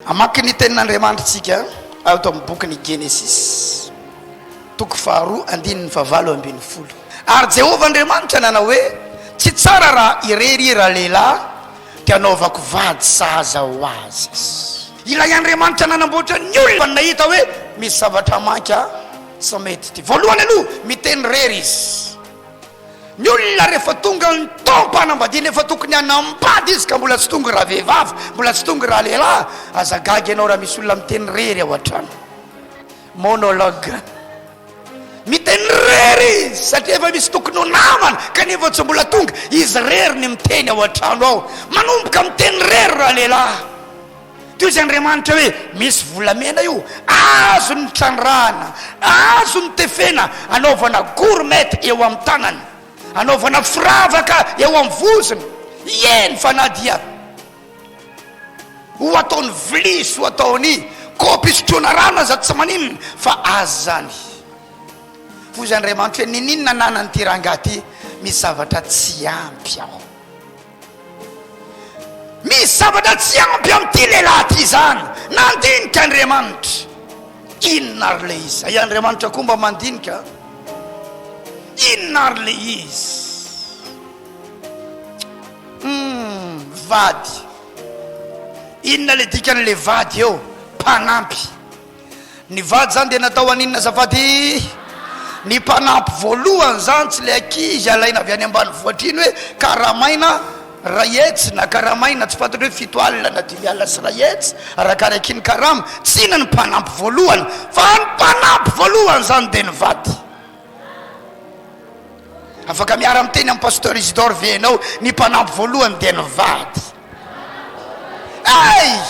Amaky ny tenin'Andriamanitsika ato amin'ny boky ny Genesis toko faharoa andininy favalo ambin'ny folo. Ary Jehovah Andriamanitra nana hoe tsy tsara raha irery raha lehilahy dia anaovako vady sahaza ho azy. Ilay Andriamanitra nanamboatra ny olona nahita hoe misy zavatra manka tsy mety ty. Voalohany aloha miteny rery izy. Ny olona rehefa tonga ny taom-panambadiana efa tokony hanambady izy ka mbola tsy tonga raha vehivavy, mbola tsy tonga raha lehilahy, azagagy ianao raha misy olona miteny rery ao an-trano. Monologue. Miteny rery satria efa misy tokony ho namana kanefa tsy mbola tonga, izy rery ny miteny ao an-trano ao. Manomboka miteny rery raha lehilahy. Teo izy Andriamanitra hoe misy volamena io, azo ny trandrahana, azo ny tefena, anaovana gourmet eo amin'ny tanany, anaovana firavaka eo amin'ny vozony. Eny fanadia ho ataony vilisy, ho ataony kopy isotroana rano aza tsy maninona fa azy zany. Fo izy Andriamanitra hoe ninina nanany ty rangahy, misy zavatra tsy ampy aho, misy zavatra tsy ampy amin'ity lehilahy ty zany. Nandinika Andriamanitra. Inona ary le izy? Ay Andriamanitra koa mba mandinika. Inona ary le izy? Vady. Inona le dikan'le vady eo? Mpanampy. Ny vady zany dia natao aninona zafady? Ny mpanampy voalohany zany tsy le ankizy alaina avy any ambany voatriny hoe karamaina rayetsy na karamaina tsy fantatra hoe fito alina na dimy alina sy rayetsy arakaraky ny karama. Tsy inona ny mpanampy voalohany fa ny mpanampy voalohany zany dia ny vady. Afaka miara miteny amin'ny PASTEUR ISIDORE VADINAO ny mpanampy voalohany dia ny vady. Ay,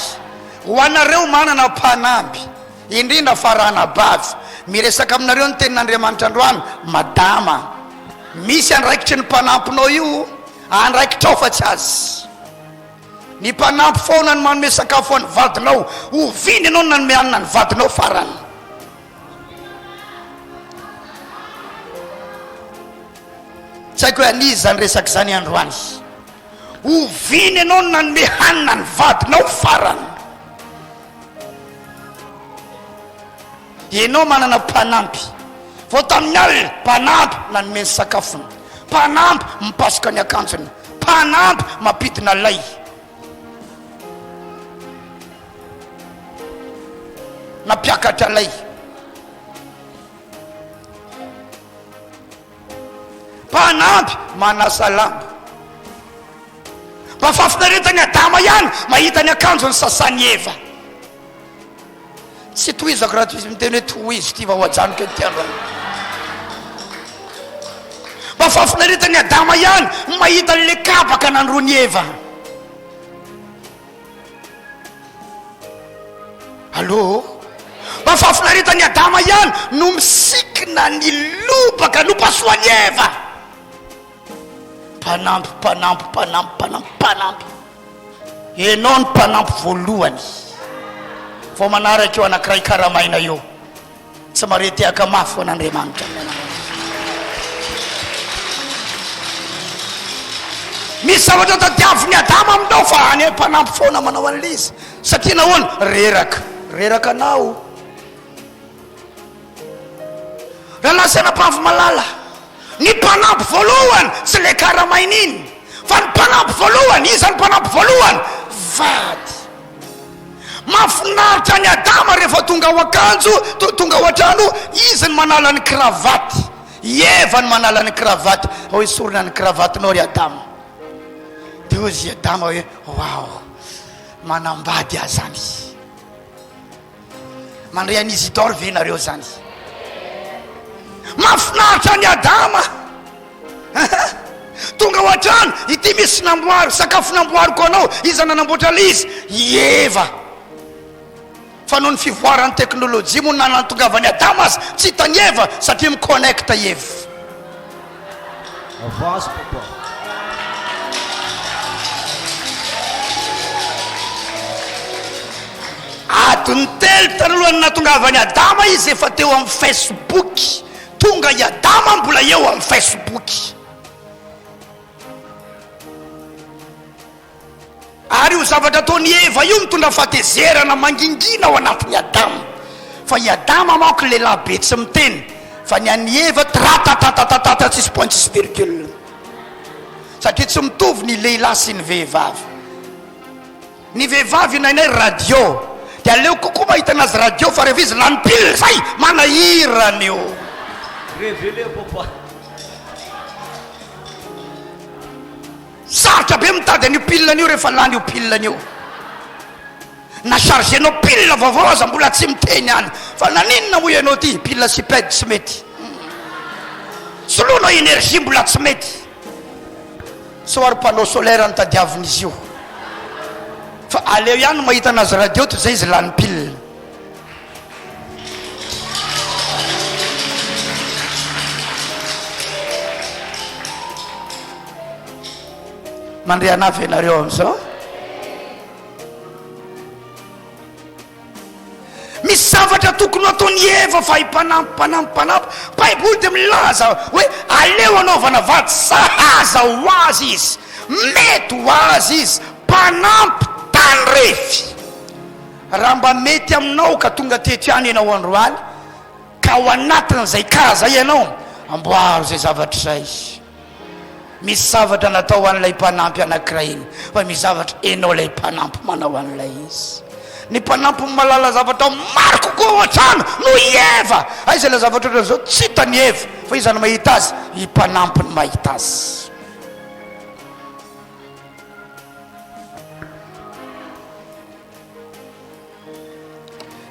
ho anareo manana mpanampy indrindra farana bavy, miresaka aminareo ny tenin'Andriamanitra androany, madama. Misy andraikitry ny mpanampinao io, andraikitra ao fa tsy azy. Ny mpanampy foana ny manome sakafo any vadinao, oviny ianao no nanome hanina ny vadinao farany. Tsy haiko hoe anizy zany resaka zany androany. Oviny ianao no nanome hanina ny vadinao farany. Ianao manana mpanampy. Vao tamin'ny alina mpanampy nanome ny sakafony, mpanampy mipasoka ny akanjony, mpanampy mampidina lay. Nampiakatra lay. Mpanampy manasa lamba. Mba fafinaretany adama ihany mahita ny akanjony sasany Eva. Tsy tohizako raha toizy miteny hoe tohizy ty vahoajaniko ty androany. Mba fafinaretany adama ihany mahita le kabaka nandrony Eva. Allô? Mba fafinaretany adama ihany no misikina ny lobaka no pasoany Eva. Mpanampy, mpanampy, mpanampy, mpanampy, mpanampy. Enao ny mpanampy voalohany. Vao manaraka eo anankiray karamaina eo, tsy marety aka mafy ho an'Andriamanitra. Misy zavatra tadiaviny adama aminao fa any mpanampy foana manao an'le izy. Satria nahoana? Reraka. Reraka anao. Raha lasana mpavy malala. Ny mpanampy voalohany tsy le karamaina iny, fa ny mpanampy voalohany, iza ny mpanampy voalohany? Vady. Mahafinaritra ny adama rehefa tonga ao akanjo, tonga ao an-trano, izy ny manala ny kravaty. Eva ny manala ny kravaty. Ao isorina ny kravatinao ry adama. Dia ozy adama hoe wow, manambady ahy zany. Mandray an'i Isidore ve nareo zany? Mahafinaritra ny adama. Tonga ao an-trano, ity misy namboary, sakafo namboariko anao, iza nanamboatra izy? Eva. Fa noho ny fivoaran'ny teknôlôjia moa nanatongavany adama azy tsy hitany Eva satria miconnecta Eva. Adony telo tanalohany natongavany adama izy efa teo amin'ny Facebook. Tonga i adama mbola eo amin'ny Facebook. ary io zavatra ataony Eva io mitondra fahatezerana mangingina ao anatin'ny Adama. Fa i Adama manko lehilahy be tsy miteny, fa ny an'i Eva ratatatatata tsisy point tsisy virgule, satria tsy mitovy ny lehilahy sy ny vehivavy. Ny vehivavy nainay radio, dia aleo kokoa mahita anazy radio fa rehefa izy lany pile zay manahirana io. Révélé papa. Sarotra be mitady an'io pile an'io rehefa lany io pile an'io. Na chargenao pile vaovao aza mbola tsy miteny any, fa naninona moa ianao ty pile sy ped tsy mety, soloanao énergie mbola tsy mety. Soary panneau solaire nitadiavin'izy io, fa aleo ihany mahita anazy radio toy zay izy lany pile. Mandre anavy ianareo am'izao. Misy zavatra tokony ataony Eva fa himpanampy. Baiboly dia milaza hoe aleo anaovana vady sahaza ho azy izy, mety ho azy izy, mpanampy tandrefy. Raha mba mety aminao ka tonga tetyany ianao androany, ka ao anatin'izay kaza ianao amboaro zay zavatra zay. Misy zavatra natao an'ilay mpanampy anankiray iny, fa misy zavatra enao ilay mpanampy manao an'ilay izy. Ny mpanampy malala zavatra maro kokoa ohatrano no Eva. Aiza ilay zavatra ohatran'izao tsy hitany Eva, fa izy no mahita azy, i mpanampy ny mahita azy.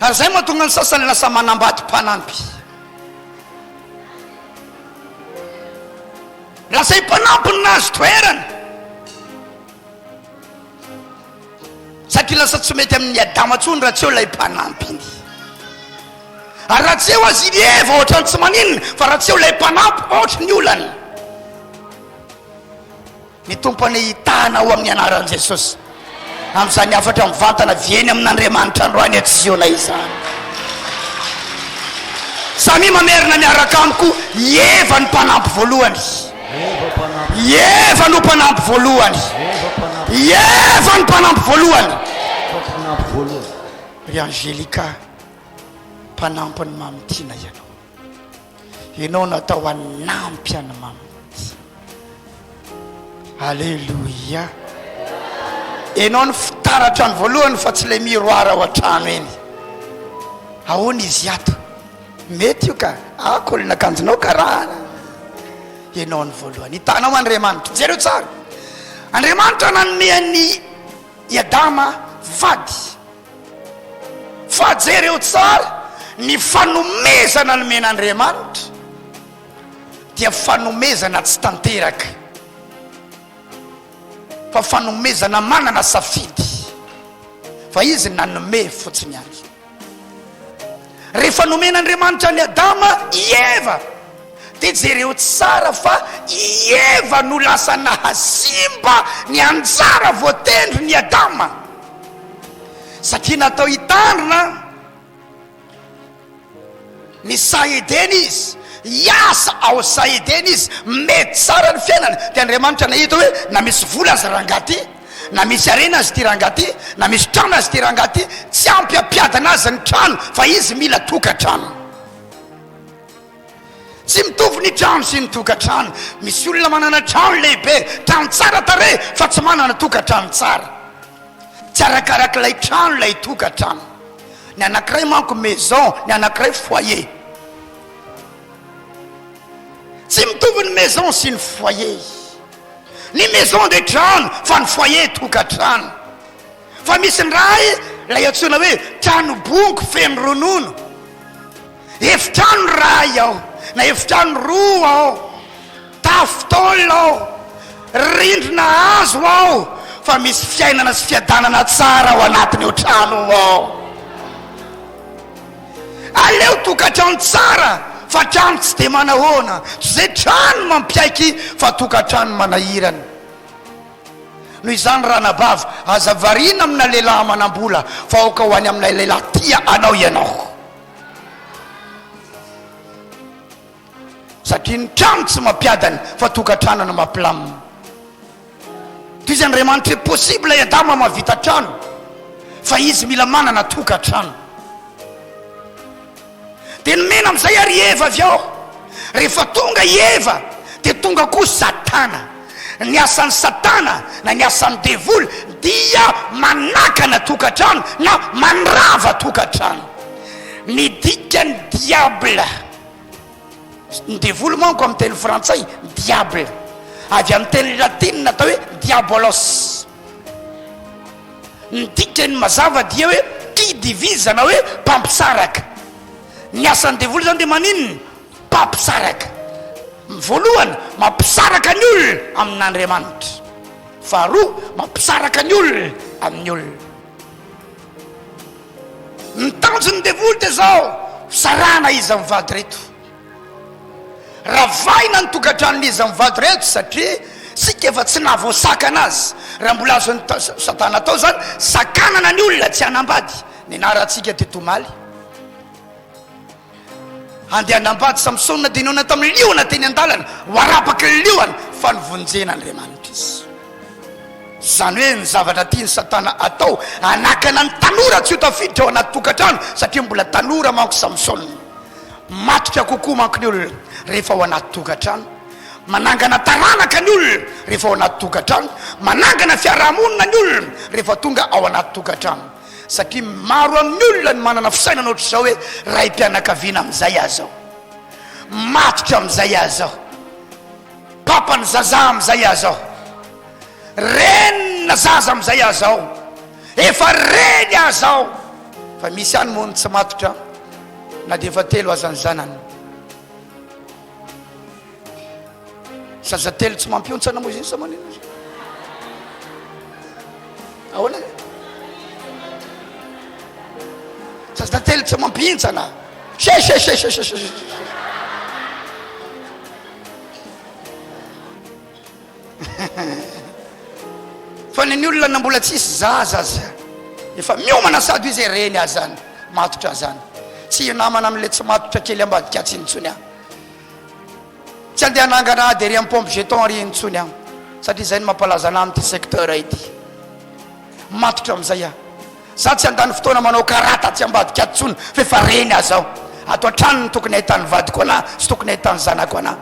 Ary zay mahatonga ny sasany lasa manambady mpanampy. Lasa mpanampy nazy toerana, satria lasa tsy mety amin'ny Adama tsony raha tsy eo ilay mpanampy iny. Ary raha tsy eo azy iny Eva ohatrany tsy maninona, fa raha tsy eo ilay mpanampy ohatry ny olany. Ny tompony hitana ao amin'ny anaran'i Jesosy, amin'izany afatra mivantana vieny amin'Andriamanitra androany atsiziona izany. Samy mamerina miaraka amiko, Eva ny mpanampy voalohany, Eva no mpanampy voalohany, Eva ny mpanampy voalohany. Ry Angelika, mpanampy ny mamitiana ianao, ianao natao anampy any mamity. Alleluia. Ianao ny fitaratra ny voalohany fa tsy lay miroara ao an-trano eny. Ahoana izy ato? Mety io ka akolina akanjonao karahana. Ianao ny voalohany, hitanao Andriamanitra. Jereo tsara, Andriamanitra nanomeany i Adama vady. Fa jereo tsara, ny fanomezana nomen'Andriamanitra dia fanomezana tsy tanteraka, fa fanomezana manana safidy. Fa izy nanome fotsiny any. Rehefa nomen'Andriamanitra ny Adama i Eva, dia jereo tsara fa i Eva no lasa nahasimba ny anjara voatendry ny Adama, satria natao hitandrina ny saedeny izy, hiasa ao saedeny izy, mety tsara ny fiainana. Dia Andriamanitra nahita hoe na misy vola azy rangaty, na misy arena azy ty rangaty, na misy trano azy ty rangaty, tsy ampiapiadana azy ny trano, fa izy mila tokatrano. Tsy mitovy ny trano sy ny tokatrano. Misy olona manana trano lehibe, trano tsara tare, fa tsy manana tokatrano tsara. Tsy arakaraka ilay trano ilay tokatrano. Ny anankiray manko maison, ny anankiray foyer. Tsy mitovy ny maison sy ny foyer. Ny maison de trano, fa ny foyer tokatrano. Fa misy ny ray lay antsoina hoe trano bongo feno ronono. Efitrano ray ao, na efitrano roa ao, tafotolo ao, rindrina hazo ao, fa misy fiainana sy fiadanana tsara ao anatiny io trano ao. Aleo tokatrano tsara, fa trano tsy dia manahoana. Tsy zay trano mampiaiky, fa tokatrano manahirana. Noho izany ranabavy, aza variana amina lehilahy manam-bola, fa aoka ho any amina lehilahy tia anao ianao. Satria ny trano tsy mampiadany, fa tokatrano no mampilamina. toy izy Andriamanitra hoe possible i Adama mahavita trano fa izy mila manana tokantrano. Dia nomena amin'izay ary Eva avy ao. Rehefa tonga i Eva dia tonga koa Satana. Ny asan'ny Satana na ny asan'ny devoly dia manakana tokantrano na manrava tokantrano. Ny dikany diable, ny devoly manko amin'ny teny frantsay diable, avy amin'ny teny latina atao hoe diabolos. Ny dikany mazava dia hoe qui divise na hoe mpampisaraka. Ny asan'ny devoly zany dia maninona? Mpampisaraka. Voalohany mampisaraka ny olona amin'Andriamanitra, faharoa mampisaraka ny olona amin'ny olona. Ny tanjon'ny devoly dia zao sarana izy amin'ny vady reto, ravaina ny tokantranon'izy amin'ny vady reto, satria sika efa tsy nahavoasaka anazy. Raha mbola azon'ny Satana atao zany sakanana ny olona tsy hanambady. Ny anarantsika teto Maly andeha hanambady Samsona dia nona tamin'ny liona teny an-dalana ho arapaky ny liona fa nivonjena Andriamanitra izy. Zany hoe ny zavatra tiany Satana atao anakana ny tanora tsy ho tafiditra ao anaty tokantrano, satria mbola tanora manko Samsona. Matotra kokoa manko ny olona rehefa ao anaty tokantrano, manangana taranaka ny olona rehefa ao anaty tokantrano, manangana fiarahamonina ny olona rehefa tonga ao anaty tokantrano. Satria maro amin'ny olona ny manana fisainana ohatr'izao hoe raim-pianakaviana amin'izay azy aho, matotra amin'izay azy aho, papany zaza amin'izay azy aho, renina zaza amin'izay azy aho, efa reny azy aho. Fa misy any moa ny tsy matotra na dia efa telo aza ny zanany. Zaza telo tsy mampiontsana moa izy sa manino izy ahoana? Zaza telo tsy mampintsana fa ny olona na mbola tsisy zaza aza efa miomana sady izy reny azany, matotra zany. Tsy namana amin'le tsy matotra kely ambadika tsy intsony aho, tsy andeha anangana dia ry amin'ny pompe jeton ry intsony aho, satria izay ny mampalaza ana amin'ity secteur ity. Matotra amin'izay aho, za tsy andany fotoana manao karata tsy ambadika atsony fa efa reny azy aho. Ato an-trano ny tokony ahitany vadiko anahy sy tokony ahitany zanako anahy.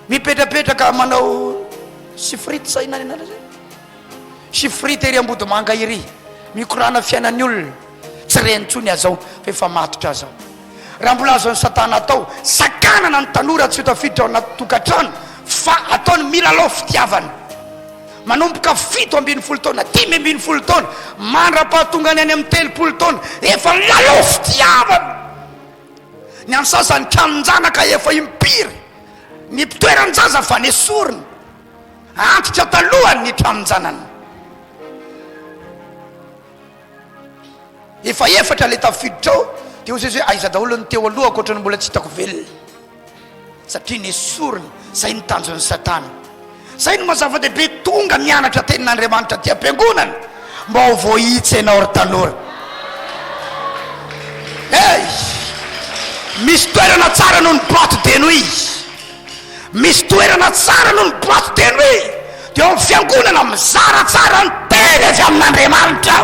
Mipetrapetraka manao sifrity sa inany anareo zay, sifrity ery ambody manga iry, mikorana fiainan'ny olona, tsy renitsony azy aho fa efa matotra azy aho. Raha mbola azon'ny Satana atao sakanana ny tanora tsy ho tafiditra ao anaty tokantrano, fa ataony milalao fitiavana, manomboka 7 taona 10 taona mandra-pahatonga ny any amin'ny 3 taona efa lalao fitiavana. Ny any sasany kanon-janaka efa impiry, ny mpitoeran-jaza fa ny sorony, antitra talohany ny tranon-janany. Efa efatra le tafiditra ao dia ozy hoe aiza daholo ny teo aloha akoatra ny mbola tsy hitako velona, satria ny sorony. Zay ny tanjon'ny Satana. Zay no mazava-dehibe tonga mianatra tenin'Andriamanitra ty am-piangonana mba ho voahitsy ianao ry tanora. Misy toerana tsara noho ny boîte de nuit, misy toerana tsara noho ny boîte de nuit. Dia ao amin'ny fiangonana mizara tsara ny teny avy amin'Andriamanitra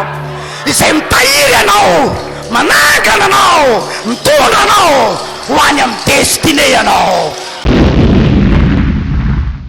izay mitahiry anao, manangana anao, mitondra anao ho any amin'ny destiné anao.